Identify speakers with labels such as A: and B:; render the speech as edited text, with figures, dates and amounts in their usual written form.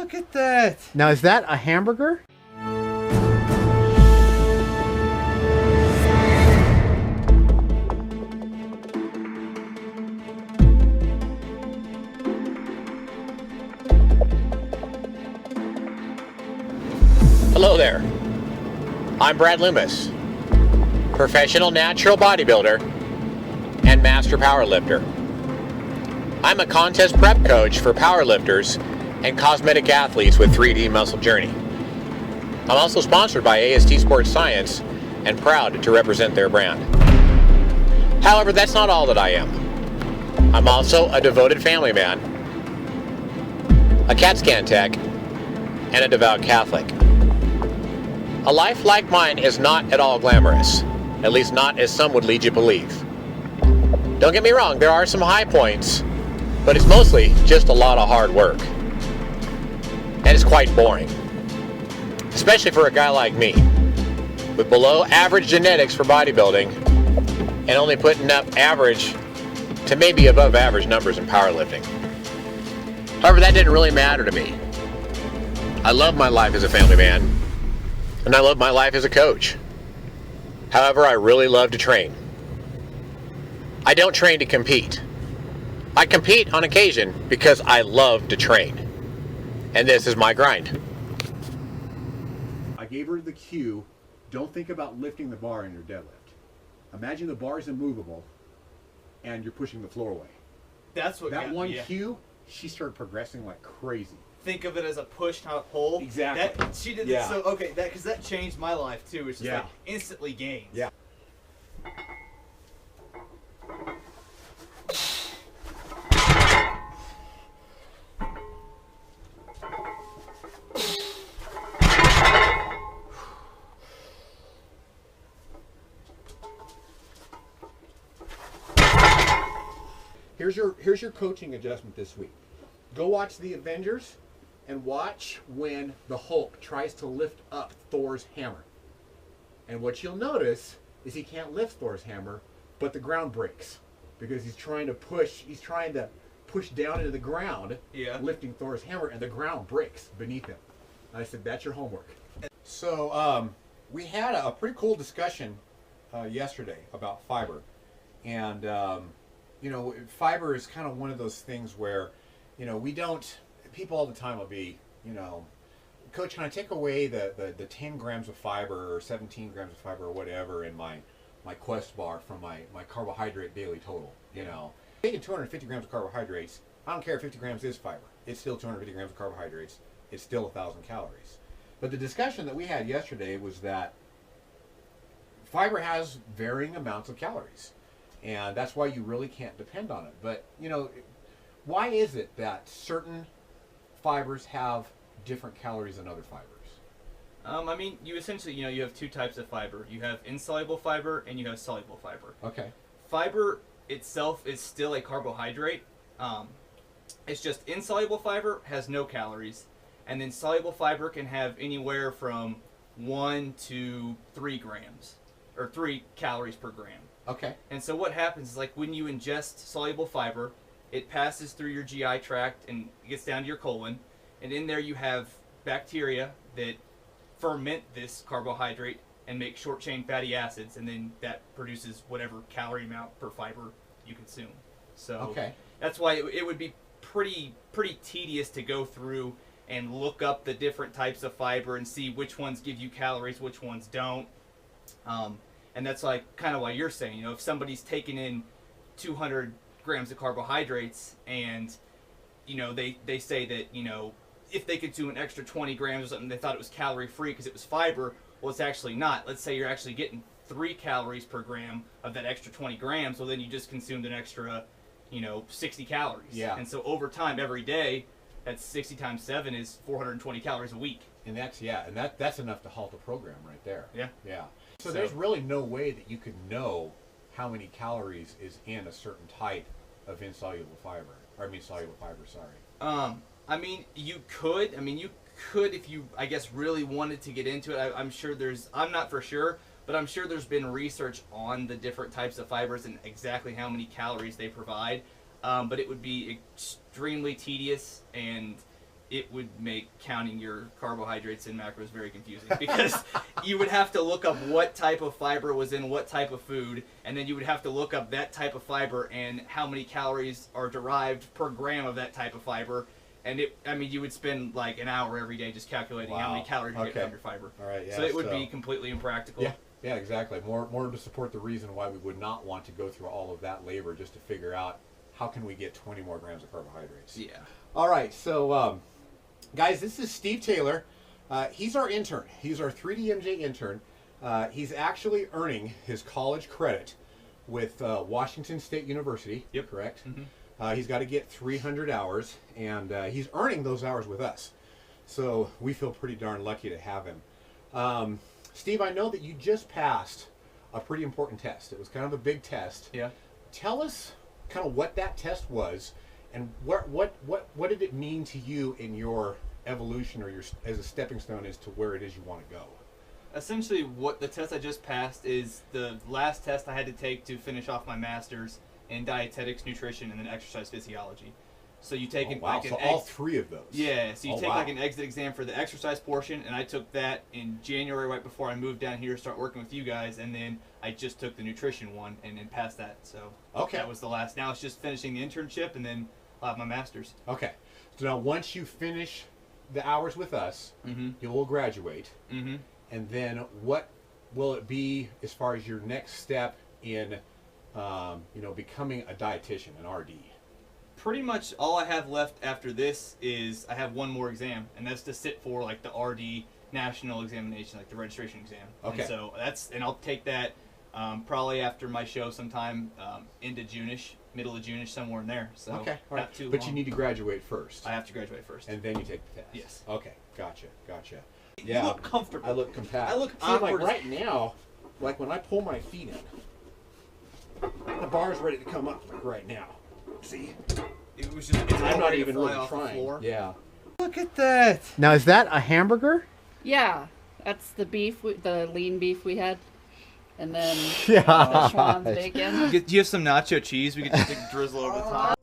A: Look at that.
B: Now, is that a hamburger?
C: Hello there. I'm Brad Loomis, professional natural bodybuilder and master powerlifter. I'm a contest prep coach for powerlifters and cosmetic athletes with 3D Muscle Journey. I'm also sponsored by AST Sports Science and proud to represent their brand. However, that's not all that I am. I'm also a devoted family man, a CAT scan tech, and a devout Catholic. A life like mine is not at all glamorous, at least not as some would lead you to believe. Don't get me wrong, there are some high points, but it's mostly just a lot of hard work. And it's quite boring, especially for a guy like me, with below average genetics for bodybuilding and only putting up average to maybe above average numbers in powerlifting. However, that didn't really matter to me. I love my life as a family man, and I love my life as a coach. However, I really love to train. I don't train to compete. I compete on occasion because I love to train. And this is my grind.
A: I gave her the cue, don't think about lifting the bar in your deadlift. Imagine the bar is immovable and you're pushing the floor away.
D: That's what
A: That one cue, she started progressing like crazy.
D: Think of it as a push, not a pull.
A: Exactly.
D: She did
A: Yeah.
D: so okay, because that changed my life too. It's just
A: Yeah.
D: like instantly gains.
A: Yeah. Here's your coaching adjustment this week. Go watch the Avengers and watch when the Hulk tries to lift up Thor's hammer. And what you'll notice is he can't lift Thor's hammer, but the ground breaks because he's trying to push down into the ground,
D: Yeah.
A: lifting Thor's hammer, and the ground breaks beneath him. I said, that's your homework. So we had a pretty cool discussion yesterday about fiber. And, fiber is kind of one of those things where, people all the time will be, Coach, can I take away the 10 grams of fiber or 17 grams of fiber or whatever in my Quest bar from my carbohydrate daily total, Taking 250 grams of carbohydrates, I don't care if 50 grams is fiber. It's still 250 grams of carbohydrates. It's still 1,000 calories. But the discussion that we had yesterday was that fiber has varying amounts of calories. And that's why you really can't depend on it. But, why is it that certain fibers have different calories than other fibers?
D: You essentially, you have two types of fiber. You have insoluble fiber and you have soluble fiber.
A: Okay.
D: Fiber itself is still a carbohydrate. It's just insoluble fiber has no calories, and then soluble fiber can have anywhere from 1 to 3 grams, or 3 calories per gram.
A: Okay.
D: And so what happens is, like, when you ingest soluble fiber, it passes through your GI tract and gets down to your colon, and in there you have bacteria that ferment this carbohydrate and make short-chain fatty acids, and then that produces whatever calorie amount per fiber you consume. So
A: Okay.
D: that's why it would be pretty tedious to go through and look up the different types of fiber and see which ones give you calories, which ones don't. And that's like kind of why you're saying, if somebody's taking in 200 grams of carbohydrates and, they say that, if they consume an extra 20 grams or something, they thought it was calorie free because it was fiber. Well, it's actually not. Let's say you're actually getting 3 calories per gram of that extra 20 grams. Well, then you just consumed an extra, 60 calories.
A: Yeah.
D: And so over time, every day, that's 60 times 7 is 420 calories a week.
A: And that's enough to halt a program right there.
D: Yeah.
A: Yeah. So there's really no way that you could know how many calories is in a certain type of soluble fiber, sorry.
D: You could if you, I guess, really wanted to get into it. I'm sure I'm not for sure, but I'm sure there's been research on the different types of fibers and exactly how many calories they provide. But it would be extremely tedious, and it would make counting your carbohydrates and macros very confusing because you would have to look up what type of fiber was in what type of food, and then you would have to look up that type of fiber and how many calories are derived per gram of that type of fiber. And you would spend like an hour every day just calculating how many calories you get from your fiber.
A: All right, yeah,
D: so it would be completely impractical.
A: Yeah, exactly. More to support the reason why we would not want to go through all of that labor just to figure out how can we get 20 more grams of carbohydrates.
D: Yeah.
A: All right, so guys, this is Steve Taylor. He's our intern. He's our 3DMJ intern. He's actually earning his college credit with Washington State University.
D: Yep.
A: Correct?
D: Mm-hmm.
A: He's got to get 300 hours, and he's earning those hours with us. So we feel pretty darn lucky to have him. Steve, I know that you just passed a pretty important test. It was kind of a big test.
D: Yeah.
A: Tell us kind of what that test was, and what did it mean to you in your evolution or your as a stepping stone as to where it is you want to go?
D: Essentially, what the test I just passed is the last test I had to take to finish off my master's in dietetics, nutrition, and then exercise physiology. So you take
A: all three of those.
D: Yeah, so you take like an exit exam for the exercise portion, and I took that in January right before I moved down here to start working with you guys, and then I just took the nutrition one and then passed that. So that was the last. Now it's just finishing the internship, and then I'll have my master's.
A: Okay. So now once you finish the hours with us, you will graduate. And then what will it be as far as your next step in becoming a dietitian, an RD?
D: Pretty much all I have left after this is I have one more exam, and that's to sit for like the RD national examination, like the registration exam.
A: Okay.
D: And so and I'll take that probably after my show sometime into June-ish, middle of June-ish, somewhere in there. So
A: okay, all right.
D: Not too
A: but
D: long.
A: you need to graduate first.
D: I have to graduate first.
A: And then you take the test.
D: Yes.
A: Okay, gotcha.
D: You look comfortable.
A: I look compact.
D: I look
A: See, like
D: awkward.
A: right now, like when I pull my feet in, the bar's ready to come up, like right now. See?
D: I'm
A: not even really
D: off
A: trying.
D: The floor.
A: Yeah.
D: Look at that.
A: Now, is that a hamburger?
B: Yeah, that's the beef, the lean beef we had. And then
A: Yeah.
B: the Schwann's bacon.
D: Do you have some nacho cheese we could just drizzle over the top?